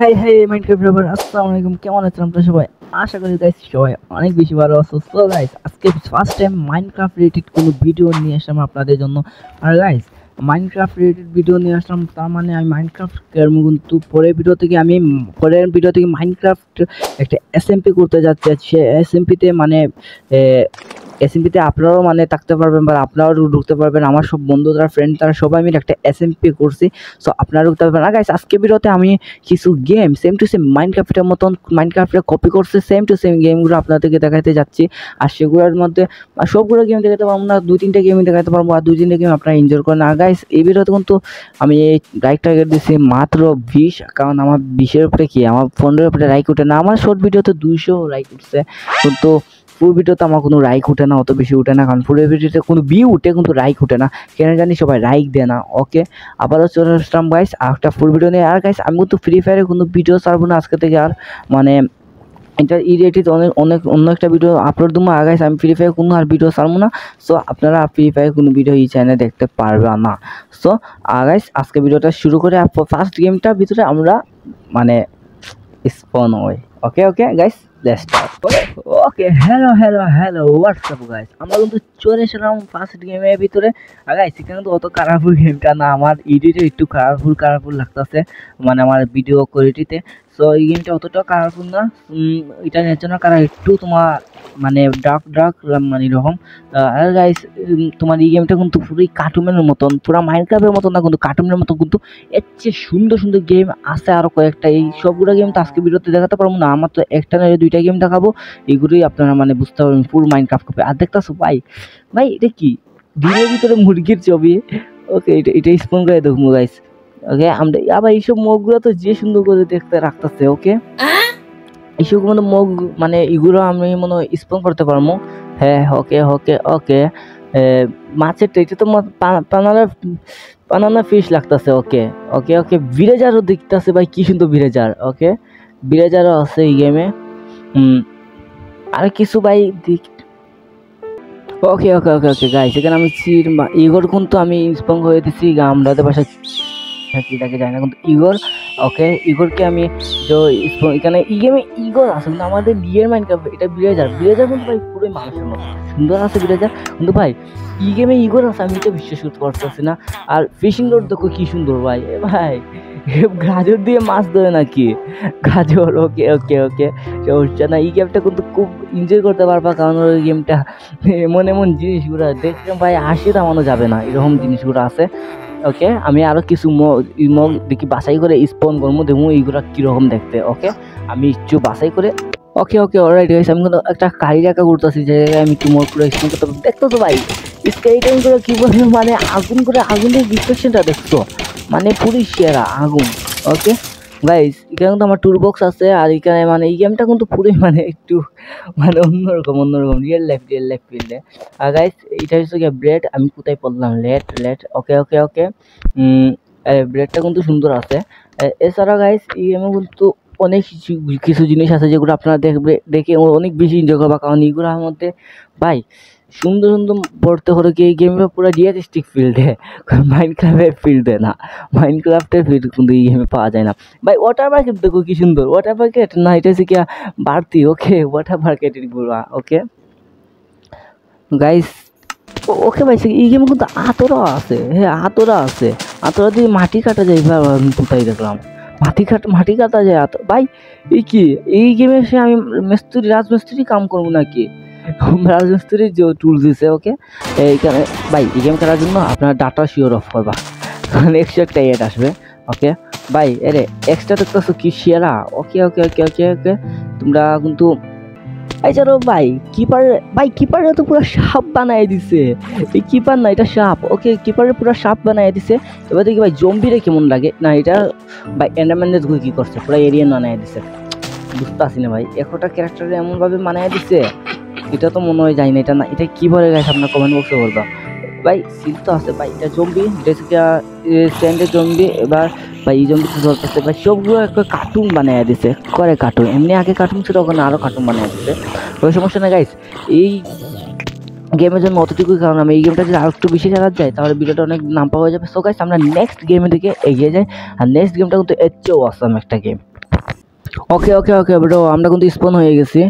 High high Minecraft brother, আসসালামু আলাইকুম। কেমন আছেন আপনারা সবাই? আশা করি গাইস সবাই অনেক বেশি ভালো আছো। সো গাইস, আজকে ফার্স্ট টাইম মাইনক্রাফট রিলেটেড কোনো ভিডিও নিয়ে আসলাম আপনাদের জন্য। আর গাইস, মাইনক্রাফট রিলেটেড ভিডিও নিয়ে আসলাম, তার মানে আমি মাইনক্রাফট খেলবো, কিন্তু পরের ভিডিও থেকে মাইনক্রাফট একটা এসএমপি করতে যাচ্ছি। সে এসএমপিতে মানে এসএমপিতে আপনারাও মানে থাকতে পারবেন বা আপনারাও ঢুকতে পারবেন। আমার সব বন্ধুরা ফ্রেন্ড তারা সবাই মিলে একটা এসএমপি করছি। সো আপনারা ঢুকতে পারবেন। আর গাইস, আজকে ভিডিওতে আমি কিছু গেম সেম টু সেম মাইনক্রাফটের মতন মাইনক্রাফটে কপি করছে সেম টু সেম গেমগুলো আপনাদেরকে দেখাতে যাচ্ছি। আর সেগুলোর মধ্যে সবগুলো গেম দেখাতে পারবো না, 2-3টা গেমই দেখাতে পারবো। আর 2-3টা গেম আপনারা এনজয় করেন। আর গাইস, এই ভিডিওতে কিন্তু আমি এই রাইক টার্গেট দিচ্ছি মাত্র 20, কারণ আমার 20-এর উপরে কি আমার 15-এর উপরে রাইক উঠে না। আমার শর্ট ভিডিওতে 200 রাইক উঠছে, কিন্তু ফুল ভিডিওতে আমার কোনো রাইক উঠে না, অত বেশি উঠে না। কারণ ফুল ভিডিওতে কোনো ভিউ উঠে কিন্তু রাইক উঠে না, কেন জানি সবাই রাইক দেয় না। ওকে, আবারও চলে আসলাম গাইস একটা ফুল ভিডিও নিয়ে। আর গাইস, আমি কিন্তু ফ্রি ফায়ারে কোনো ভিডিও ছাড়বো না আজকে থেকে। আর মানে এটা ইডিয়েটিভ অনেক অন্য একটা ভিডিও আপলোড দেবো। আর গাইস, আমি ফ্রি ফায়ার কোনো আর ভিডিও ছাড়বো না। সো আপনারা ফ্রি ফায়ার কোনো ভিডিও এই চ্যানেলে দেখতে পারবে না। সো গাইস, আজকে ভিডিওটা শুরু করে ফার্স্ট গেমটার ভিতরে আমরা মানে স্পন হই। Okay okay guys, let's start. Okay, hello WhatsApp guys, আমরা কিন্তু চলে এসেলাম ফার্স্ট গেমের ভিতরে। আর গাইস, এখানে তো অত কালারফুল গেমটা না, আমার এডিটে একটু কালারফুল লাগতেছে, মানে আমার ভিডিও কোয়ালিটিতে। সো এই গেমটা অতটা কালারফুল না, এটা ন্যাচারাল কালার একটু তোমার মানে ডার্ক মানে এরকম। আর গাইস, তোমার এই গেমটা কিন্তু পুরোই কার্টুনের মতন, পুরো মাইনক্রাফটের মতন না, কিন্তু কার্টুনের মতো। কিন্তু এর চেয়ে সুন্দর সুন্দর গেম আছে আরও কয়েকটা। এই সবগুলো গেম তো আজকে ভিডিওতে দেখাতে পারবো না, আমার তো একটা না 2টা গেম দেখাবো। এগুলোই আপনারা মানে বুঝতে পারবেন ফুল মাইনক্রাফট কপি। আর দেখতেছো ভাই, এটা কি ডিমের ভিতরে মুরগির ছবি? ওকে, এটা স্পন করে দেখবো গাইস। ওকে, আমরা আবার এইসব মুখগুলো তো যে সুন্দর করে দেখতে রাখতেছে। ওকে, এইসব মানে মুখ মানে এগুলো আমি মনে হয় স্পন করতে পারবো। হ্যাঁ, ওকে ওকে ওকে। মাছের এটা তো বানানা ফিশ লাগতেছে। ওকে ওকে ওকে, ভিলেজারও দেখতেছে ভাই, কি সুন্দর ভিলেজার। ওকে, ভিলেজারও আছে এই গেমে। আর কিছু ভাই ওকে ওকে ওকে ওকে গাইস, এখানে আমি ইগোর কিন্তু আমি স্পং হয়ে দিচ্ছি। আমাদের বাসায় তাকে যায় না, কিন্তু ইগোর। ওকে, ইগোরকে আমি এখানে ই গেমে ইগোর আছে, কিন্তু আমাদের বিয়ের মাইনক্রাফট এটা ভিলেজার কিন্তু ভাই পুরোই মানুষের মতো সুন্দর আছে ভিলেজার। কিন্তু ভাই ই গেমে ইগোর আছে, আমি তো বিশ্বাস করতে পারতেছি না। আর ফিশিং রোড দেখো কি সুন্দর ভাই। ভাই গাজর দিয়ে মাছ ধরে নাকি? গাজর। ওকে ওকে ওকে, সমস্যা না। এই গেমটা কিন্তু খুব এনজয় করতে পারবা, কারণ ওই গেমটা এমন জিনিসগুলো দেখতে ভাই হাসি থামানো যাবে না, এরকম জিনিসগুলো আছে। ওকে, আমি আরো কিছু মগ দেখি বাছাই করে স্পন করবো, দেখবো এইগুলো কিরকম দেখতে। ওকে, আমি একটু বাছাই করে ওকে ওকে অলরাইট গাইস, আমি কিন্তু একটা কারি রাখা করতেছি যে আমি একটু মোর করে স্পন করতে দেখতো তো ভাই। স্কেলিটন করে কি বলবো, মানে আগুনের রিফ্লেকশনটা দেখছো, মানে পুরো সেরা আগুন। ওকে গাইস, এখানে কিন্তু আমার টুল বক্স আছে। আর এখানে মানে এই গেমটা কিন্তু পুরোই মানে একটু মানে অন্যরকম রিয়েল লাইফ ফিল্ডে। আর গাইস, এটা হচ্ছে গিয়ে ব্রেড, আমি কোথায় পড়লাম, লেট। ওকে ওকে ওকে, ব্রেডটা কিন্তু সুন্দর আছে। এছাড়া গাইস, এই গেমে কিন্তু অনেক কিছু জিনিস আছে যেগুলো আপনারা দেখে অনেক বেশি এনজয় করবা, কারণ এইগুলোর মধ্যে ভাই সুন্দর পড়তে হলে কি এই গেমে পুরো রিয়েলিস্টিক ফিল্ডে, মাইনক্রাফটের ফিল্ডে না। মাইনক্রাফটের ফিল্ড কিন্তু এই গেমে পাওয়া যায় না ভাই। ওয়াটার মার্কেট দেখো কি সুন্দর, ওয়াটার মার্কেট না, এটা হচ্ছে কি বাড়তি। ওকে, ওয়াটার মার্কেটের বলবা। ওকে গাইস, ওকে ভাই, এই গেমে কিন্তু আতরা আছে। হ্যাঁ, আতরা আছে, আতরা দিয়ে মাটি কাটা যায়। কোথায় দেখলাম মাটি কাটা যায় ভাই। এই কি এই গেমে সে আমি রাজমিস্ত্রি কাম করবো নাকি? রাজমিস্ত্রির যে টুল দিছে। ওকে, এইখানে ভাই এই গেম খেলার জন্য আপনার ডাটা শিওর অফ করবা, কারণ এক্সট্রা একটা এড আসবে। ওকে ভাই, এরে এক্সট্রা দেখতেছো কি সেরা। ওকে ওকে ওকে ওকে ওকে, তোমরা কিন্তু এছাড়াও ভাই কিপারে তো পুরো সাপ বানাই দিছে। এই কিপার না, এটা সাপ। ওকে, কিপারে পুরো সাপ বানাই দিছে। এবার দেখি ভাই জম্বিরে কেমন লাগে। না, এটা ভাই এন্ডারম্যানের কি করছে, পুরো এরিয়া বানাই দিছে। বুঝতে পারছি না ভাই, একটা ক্যারেক্টার এমন ভাবে বানাই দিছে, এটা তো মনে হয় যায় না। এটা না, এটা কি বলে গাইস, আপনার কমেন্ট বক্সে বলবা ভাই। সিল তো আছে ভাই, এটা জম্বি স্ট্যান্ডের জম্বি। এবার ভাই এই জম্বি তো ধরতেছে ভাই, সবগুলো একটা কার্টুন বানাই দিছে, কার্টুন। এমনি আগে কার্টুন ছিল, ওখানে আরো কার্টুন বানাই দিছে। কোনো সমস্যা না গাইস, এই গেমের জন্য অতটুকুই। কারণ আমি এই গেমটা যদি আর একটু বেশি খেলা যায় তাহলে ভিডিওটা অনেক নাম পাওয়া যাবে। সো গাইস, আমরা নেক্সট গেমের দিকে এগিয়ে যাই। আর নেক্সট গেমটা কিন্তু এর চেয়েও অসাম একটা গেম। ওকে ওকে ওকে ব্রো, আমরা কিন্তু স্পন হয়ে গেছি।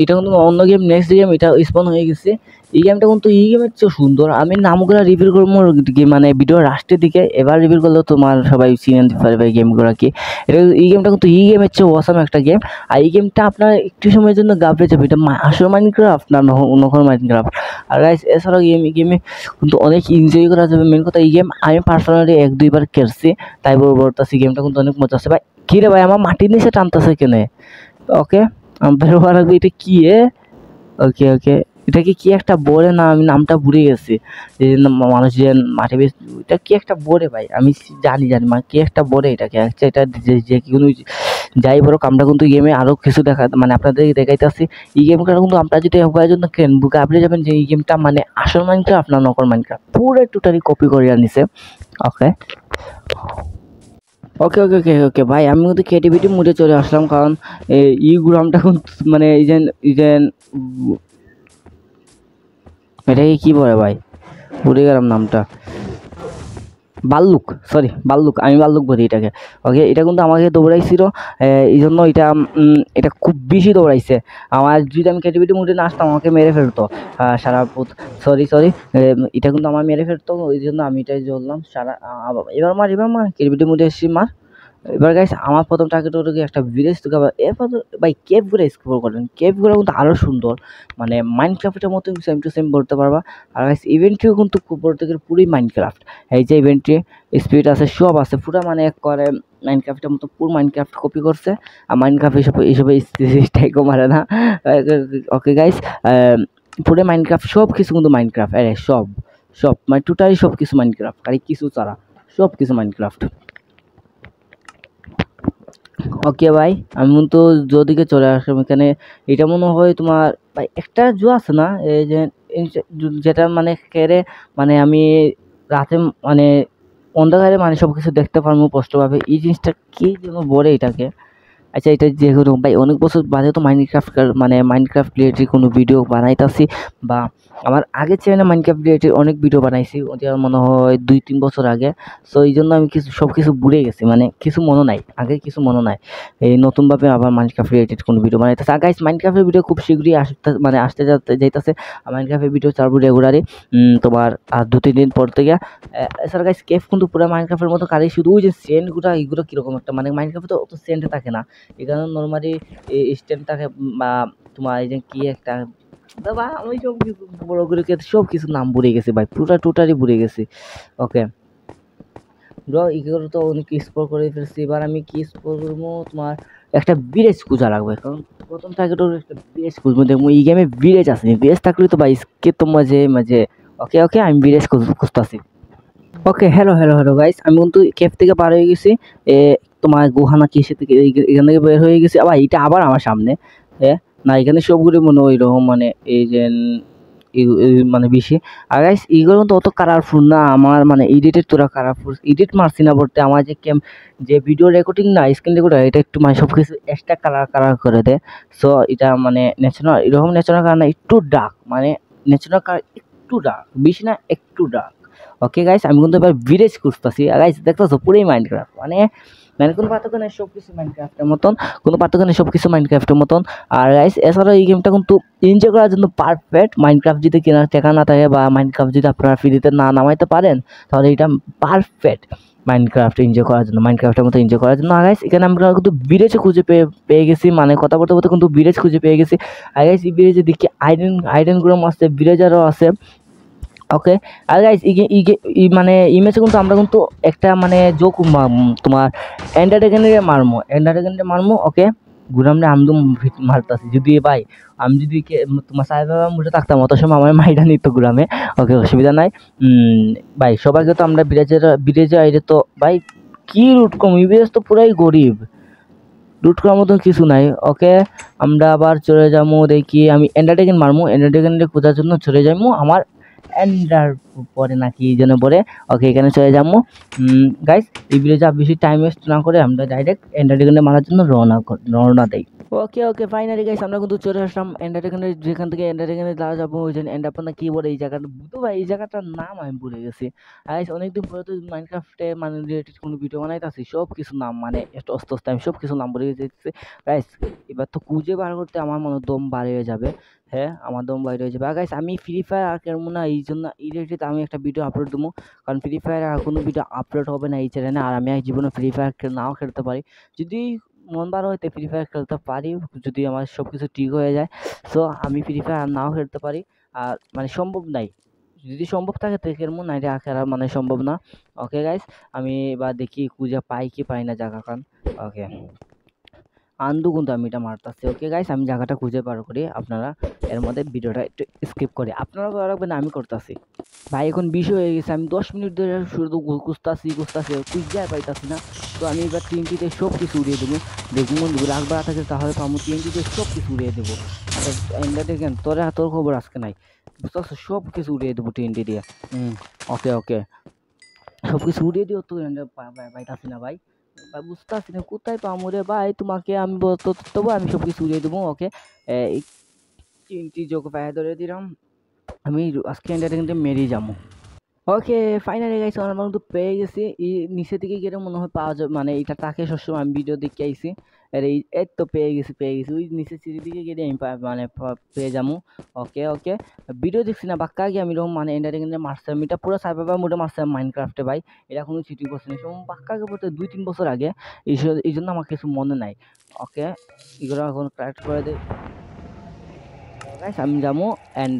এটা কিন্তু অন্য গেম, নেক্সট গেম এটা স্পন হয়ে গেছে। এই গেমটা কিন্তু এই গেমের চেয়ে সুন্দর। আমি নামগুলো রিভিল করবো মানে ভিডিও লাস্টের দিকে, এবার রিভিল করলেও তোমার সবাই চিনে দিতে পারবে এই গেমগুলো কি। এটা এই গেমটা কিন্তু এই গেমের চেয়ে অসাম একটা গেম। আর এই গেমটা আপনার একটু সময়ের জন্য গাবড়ে যাবে। এটা আসল মাইনক্রাফট না নকল মাইনক্রাফট। আর গাইস এছাড়াও গেমে কিন্তু অনেক এনজয় করা যাবে। মেন কথা এই গেম আমি পার্সোনালি 1-2 বার খেলছি, তাই বলতেছি গেমটা কিন্তু অনেক মজা আছে ভাই। কি রে ভাই, আমার মাটির নিচে টানতেছে কেনে? ওকে, বেরোবার আগে এটা কি ওকে ওকে, এটা কি একটা বলে না, আমি নামটা ভুলে গেছি। যে মানুষ যে মাটি বেশ, এটা কি একটা বলে ভাই, আমি জানি কি একটা বলে এটাকে। আচ্ছা, এটা যে কোনো যাই বড় আমরা কিন্তু গেমে আরও কিছু মানে আপনাদের দেখাইতেছি। এই গেমটা কিন্তু আপনারা যদি একবারের জন্য কেন বুকে আপনি যাবেন যে এই গেমটা মানে আসল মাইনক্রাফট আপনার নকল মাইনক্রাফট পুরো টোটালি কপি করে আনিছে। ওকে ওকে ওকে ওকে ওকে ভাই, আমি কিন্তু ক্রিয়েটিভিটি মুডে চলে আসলাম, কারণ এই গ্রামটা মানে এই যে এটাকে কি বলে ভাই, ভুলে গেলাম নামটা। বাল্লুক, সরি বাল্লুক, আমি বাল্লুক বলি এটাকে। ওকে, এটা কিন্তু আমাকে দৌড়াইছিল, এই জন্য এটা খুব বেশি দৌড়াইছে। আমার যদি আমি ক্রিয়েটিভিটি মুডে না আসতাম আমাকে মেরে ফেলতো সারা পুত। সরি এটা কিন্তু আমার মেরে ফেলতো, ওই জন্য আমি এটাই জ্বললাম সারা। এবার মার ক্রিয়েটিভিটি মুডে এসেছি, মার। এবার গাইস আমার প্রথম টার্গেট হলো কি একটা ভিলেজ থেকে। এরপর ভাই কেভগুলো এক্সপ্লোর করেন, কেভগুলো কিন্তু আরও সুন্দর, মানে মাইনক্রাফটের মতো সেম টু সেম বলতে পারবা। আর গাইস ইভেন্টটিও কিন্তু বলতে গেলে পুরোই মাইনক্রাফট। এই যে ইভেন্টটি স্পিড আছে, সব আছে পুরো, মানে এক করে মাইনক্রাফটের মতো পুরো মাইনক্রাফট কপি করছে। আর মাইনক্রাফট এইসব স্ট্রাইকও মারে না। ওকে গাইস, পুরো মাইনক্রাফট সব কিছু কিন্তু মাইনক্রাফট, সব সব মানে টোটালি সব কিছু মাইনক্রাফট, আর কিছু ছাড়া সব কিছু মাইনক্রাফট। ওকে ভাই, আমি তো যদিকে চলে আসলাম এখানে। এটা মনে হয় তোমার ভাই একটা জু আছে না, এই যে যেটা মানে কেড়ে, মানে আমি রাতে মানে অন্ধকারে মানে সব কিছু দেখতে পারবো স্পষ্টভাবে, এই জিনিসটা কি যেন বলে এটাকে। আচ্ছা, এটা যেহেতু ভাই অনেক বছর বাদে তো মাইনক্রাফট রিলেটেড কোনো ভিডিও বানাইতাছি, বা আমার আগের চ্যানেলে মাইনক্রাফট রিলেটেড অনেক ভিডিও বানাইছি, ওটা মনে হয় 2-3 বছর আগে। সো এই জন্য আমি সব কিছু ভুলে গেছি, মানে কিছু মনে নাই, আগে কিছু মনে নাই। এই নতুনভাবে আবার মাইনক্রাফট রিলেটেড কোনো ভিডিও বানাইতেছে। আর গাইস মাইনক্রাফটের ভিডিও খুব শীঘ্রই আসতে যাইতেছে। মাইনক্রাফটের ভিডিও ছাড়বো রেগুলারই, তোমার আর 2-3 দিন পর থেকে। এছাড়া গাইস কেফ কিন্তু পুরো মাইনক্রাফটের মতো কারি, শুধু ওই যে সেন্টগুলো এইগুলো কীরকম একটা, মানে মাইনক্রাফটে তো অত সেন্ট থাকে না, এখানে নর্মালি স্ট্যান্ড থাকে, বা তোমার এই যে কি একটা বাবা, আমি সব কিছু বড় করে সব কিছু নাম ভুলে গেছি ভাই, পুরোটা টোটালি ভুলে গেছি। ওকে ব্রো, এগুলো তো অনেক এক্সপ্লোর করে ফেলছি। এবার আমি কি এক্সপ্লোর করবো, তোমার একটা ভিলেজ খুঁজা লাগবে, কারণ প্রথম টার্গেট হলো একটা ভিলেজ খুঁজবো। দেখবো এই গেমে ভিলেজ আছে, ভিলেজ থাকলে তো ভাই কে তো মাঝে মাঝে। ওকে ওকে, আমি ভিলেজ খুঁজতেছি। Okay hello hello hello guys, আমি কিন্তু ক্যাফ থেকে পার হয়ে গেছি। তোমার গুহানা কিসে থেকে এখান থেকে বের হয়ে গেছি। আবার এটা আবার আমার সামনে, না এখানে সবগুলো মনে হয় এরকম, মানে এই যে মানে বেশি। আর গাইস এগুলো কিন্তু অত কালারফুল না, আমার মানে এডিটেড তোরা কালারফুল এডিট মারছি না বলতে, আমার যে ভিডিও রেকর্ডিং না স্ক্রিন রেকর্ডার, এটা একটু মানে সব কিছু এক্সট্রা কালার করে দেয়। সো এটা মানে ন্যাচারাল, এরকম ন্যাচারাল কালার না, একটু ডার্ক, মানে ন্যাচারাল কালার একটু ডার্ক, বেশি না একটু ডার্ক। ওকে গাইস, আমি কিন্তু এবার ভিলেজ খুঁজতেছি। গাইস দেখতেছো পুরোই মাইনক্রাফট, মানে কোনো পার্থক্য নেই, সব কিছু মাইনক্রাফটের মতন, কোনো পার্থক্য নেই, সব কিছু মাইনক্রাফটের মতন। আর গাইস এছাড়াও এই গেমটা কিন্তু এনজয় করার জন্য পারফেক্ট। মাইনক্রাফট যদি কেনার টাকা না থাকে, বা মাইনক্রাফট যদি আপনারা ফ্রিতে না নামাইতে পারেন, তাহলে এটা পারফেক্ট মাইনক্রাফট এনজয় করার জন্য, মাইনক্রাফটের মতো এনজয় করার জন্য। আর গাইস এখানে আমরা কিন্তু ভিলেজে খুঁজে পেয়ে গেছি, মানে কথা বলতে বলতে কিন্তু ভিলেজ খুঁজে পেয়ে গেছি। আর গাইস এই ভিলেজে দেখি আইরন আছে, ভিলেজারও আছে। ওকে, আর গাইস মানে ইমেজে কিন্তু আমরা কিন্তু একটা মানে তোমার এন্টারটেইনারে মারমো। ওকে, ঘুরামনে আমদম মারতাছি, যদি ভাই আমি যদি তোমার সাইবার মুঠে থাকতাম অত সময় আমার মাইটা নিত ঘুরামে। ওকে, অসুবিধা নাই। ভাই সবাইকে তো আমরা বিরেজে আইরে তো ভাই কি লুট কম, ইবিএস তো পুরাই গরিব, লুট করার মতন কিছু নাই। ওকে, আমরা আবার চলে যাবো, দেখি আমি এন্টারটেইন মারমো, এন্টারটেইন খোঁজার জন্য চলে যাবো আমার এন্ডার পরে নাকি এই জন্য পরে ওকে এখানে চলে যাবো। গাইস এই ভিডিও যা বেশি টাইম ওয়েস্ট না করে আমরা ডাইরেক্ট এন্ডার ড্রাগনে মারার জন্য রওনা দেই। ওকে ফাইনালি গাইস আমরা কিন্তু চলে আসলাম এন্ডার ড্রাগনের, যেখান থেকে এন্ডার ড্রাগনে যাওয়া যাবো ওই জন্য এন্ডার না কি বলে এই জায়গাটা বুঝতো ভাই, এই জায়গাটার নাম আমি ভুলে গেছি। গাইস অনেকদিন পরে তো মাইনক্রাফটে মানে রিলেটেড কোনো ভিডিও বানাইতেছি, সব কিছু নাম মানে আস্তে আস্তে আমি সব কিছু নাম ভুলে গেছি। গাইস এবার তো খুঁজে বার করতে আমার মনে দম বার হয়ে যাবে। হ্যাঁ আমার দম বাইরে হয়ে যাবে। গাইস আমি ফ্রি ফায়ার আর কেমন না এই জন্য এই রিলেটেড আমি একটা ভিডিও আপলোড দেবো, কারণ ফ্রি ফায়ার আর কোনো ভিডিও আপলোড হবে না এই চ্যানেলে। আর আমি জীবনে ফ্রি ফায়ার নাও খেলতে পারি, যদি মন ভালো হইতে ফ্রি ফায়ার খেলতে পারি, যদি আমার সব কিছু ঠিক হয়ে যায়। সো আমি ফ্রি ফায়ার নাও খেলতে পারি, আর মানে সম্ভব নাই, যদি সম্ভব থাকে তো খেলবো, না এটা খেলা মানে সম্ভব না। ওকে গাইস আমি এবার দেখি খুঁজে পাই কি পাই না জায়গা খান। ওকে আন্দু কিন্তু আমি এটা মারতাছি। ওকে গাইস আমি জায়গাটা খুঁজে বার করি, আপনারা এর মধ্যে ভিডিওটা একটু স্কিপ করে আপনারা করে রাখবেন, আমি করতেছি। ভাই এখন 20 হয়ে গেছে, আমি 10 মিনিট ধরে শুধু খুঁজতাছি খুঁজে পাইতাছি না। তো আমি এবার টিএনটিতে সব কিছু উড়িয়ে দেবো, দেখুন বন্ধু রাখবার থাকে তাহলে পাবো, টিএনটিতে সব কিছু উড়িয়ে দেবো। দেখেন তোর খবর আজকে নাই, বুঝতে পারছো, সব কিছু উড়িয়ে দেবো টিএনটি দিয়ে। ওকে সব কিছু উড়িয়ে দিও, তো পাইতাছি না ভাই, বুঝতে পারছি না কোথায় পাবো রে ভাই, তোমাকে আমি তবু আমি সব কিছু উড়িয়ে দেবো। ওকে তিনটি যোগ পায়ে ধরে দিলাম, আমি আজকে কিন্তু মেরেই যাবো। ওকে ফাইনালি গাইস আমরা কিন্তু পেয়ে গেছি, এই নিচে দিকে গেলে মনে হয় পাওয়া যাবে, মানে এটা তাকে সবসময় আমি ভিডিও দেখে আইছি। আর এই তো পেয়ে গেছি ওই নিচে সিঁড়ি দিকে গেলে আমি মানে পেয়ে যাবো। ওকে ভিডিও দেখছি না বাক্কা আগে আমি এরকম মানে এন্ডারে কিন্তু মারছি, আমি এটা পুরো সাইবার মোডে মারছিলাম মাইনক্রাফটে ভাই, এটা কোনো চিটিং করছে না, সেরকম বাক্কা আগে বলতে 2-3 বছর আগে, এই জন্য আমার কিছু মনে নাই। ওকে এগুলো এখন কারেক্ট করে দেয় গাইস, আমি যাবো এন্ড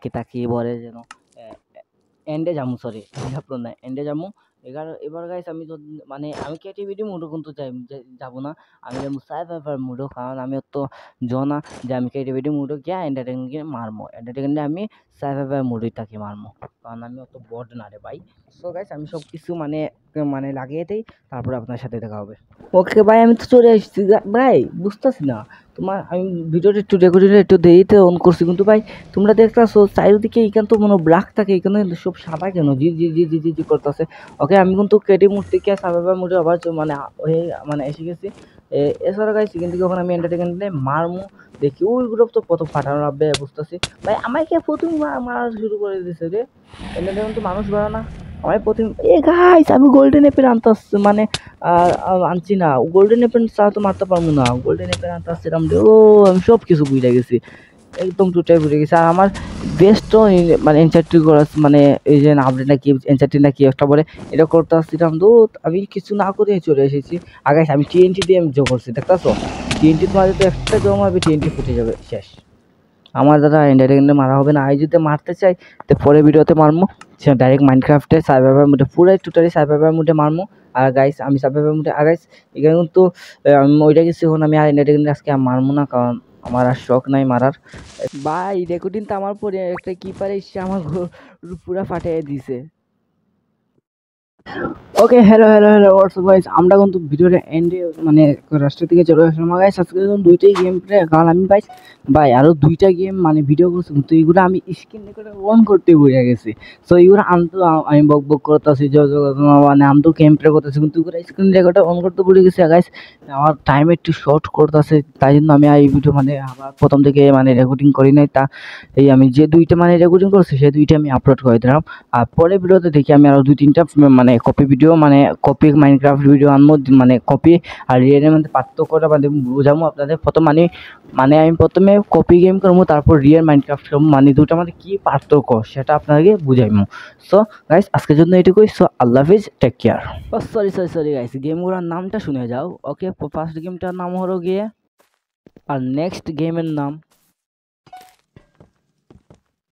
কি তাকে বলে যেন এন্ডে যাবো, সরি না এন্ডে যাবো। এবার গাইস আমি তো মানে আমি ক্রিয়েটিভিটি মোডও কিন্তু যাবো না, আমি যাবো সাইবার মোডও, কারণ আমি তো জানা যে আমি ক্রিয়েটিভিটি মোডও গিয়ে এন্টারটেনকে মারবো, এন্টারটেনকে আমি সাইবার মোডই তাকে মারবো, কারণ আমি অত বড না রে ভাই। সো গাইস আমি সব কিছু মানে মানে লাগিয়ে দিই, তারপরে আপনার সাথে দেখা হবে। ওকে ভাই আমি তো চলে এসেছি ভাই, বুঝতেছি না তোমার, আমি ভিডিওটা একটু রেকর্ডিংটা একটু দেরিতে অন করছি, কিন্তু ভাই তোমরা দেখতেছো চারিদিকে এখান তো মনে ব্ল্যাক থাকে, এখানে সব সাদা কেন জি করতেছে। ওকে আমি কিন্তু কেটে মুড থেকে সাইবার মোডে আবার মানে মানে এসে গেছি। এছাড়া গাইছি কিন্তু যখন আমি এন্টারটেনমেন্টে মারমু দেখি ওই গ্রুপ তো কত ফাটানো রাখবে, বুঝতেছি ভাই আমাকে প্রথম মারা শুরু করে দিছে রে, এন্টারটেনমেন্ট তো মানুষ বাড়া না। আমি প্রথম গাইস আমি গোল্ডেন অ্যাপেল আনতে আসছি, মানে আনছি না, গোল্ডেন অ্যাপেল চা তো মারতে পারবো না, গোল্ডেন অ্যাপেল আনতে আসছিলাম রে। ও আমি সব কিছু বুঝে গেছি, একদম টুটাই বুঝে গেছি। আর আমার বেস্ট মানে এনচার্টি করা মানে এই যে আপডেট নাকি এনচার্টি নাকি একটা বলে এটা করতে আসছিলাম, তো আমি কিছু না করে চলে এসেছি। আগে আমি টিএনটি দিয়ে আমি জো করছি, দেখতেছো টিএনটি তোমার যদি একটা জো মারবে টিএনটি ফুটে যাবে, শেষ। আমার দ্বারা ইন্ডাইরেক্টলি মারা হবে না, আমি যদি মারতে চাই তো পরে ভিডিওতে মারবো, সে ডাইরেক্ট মাইনক্রাফটে সাইবার মোডে পুরো টোটালি সাইবার মোডে মারবো। আর গাইস আমি সাইবার মোডে আর গাইস এখানে কিন্তু আমি ওইটা কিছু এখন আমি আর ইন্ডাইরেক্টলি আজকে মারবো না, কারণ আমার আর শখ নাই মারার। ভাই রেকর্ডিং তো আমার পরে একটা কিপার এসে আমার পুরা ফাটিয়ে দিছে। ওকে হ্যালো হোয়াটসঅ্যাপ গাইস, আমরা কিন্তু ভিডিওর এন্ডে মানে রাস্তা থেকে চলে আসলাম গাইস। আজকে যখন দুইটাই গেম প্লে, কারণ আমি ভাই আরও দুইটা গেম মানে ভিডিও করছি, কিন্তু এইগুলো আমি স্ক্রিন রেকর্ডার অন করতে ভুলে গেছি। সো এইগুলো আনতো আমি বক করতেছি মানে আমি তো গেম প্লে করতেছি, কিন্তু এগুলো স্ক্রিন রেকর্ডার অন করতে ভুলে গেছি গাইস। আমার টাইম একটু শর্ট করতেছে, তাই জন্য আমি এই ভিডিও মানে আবার প্রথম থেকে মানে রেকর্ডিং করি নাই, তা এই আমি যে দুইটা মানে রেকর্ডিং করছি সেই দুইটা আমি আপলোড করে দিলাম। আর পরে ভিডিওতে দেখি আমি আরও 2-3টা মানে কপি ভিডিও মানে কপি মাইনক্রাফট ভিডিও আনবো, মানে কপি আর রিয়েলের মধ্যে পার্থক্যটা মানে বোঝাবো আপনাদের। প্রথম মানে আমি প্রথমে কপি গেম করবো, তারপর রিয়েল মাইনক্রাফট করবো, মানে দুটোর মধ্যে কী পার্থক্য সেটা আপনাকে বুঝাইবো। সো গাইস আজকের জন্য এটুকুই। সো আল্লাহ হাফিজ, টেক কেয়ার। সরি গাইস, গেমগুলোর নামটা শুনে যাও। ওকে ফার্স্ট গেমটার নাম হলো গিয়ে, আর নেক্সট গেমের নাম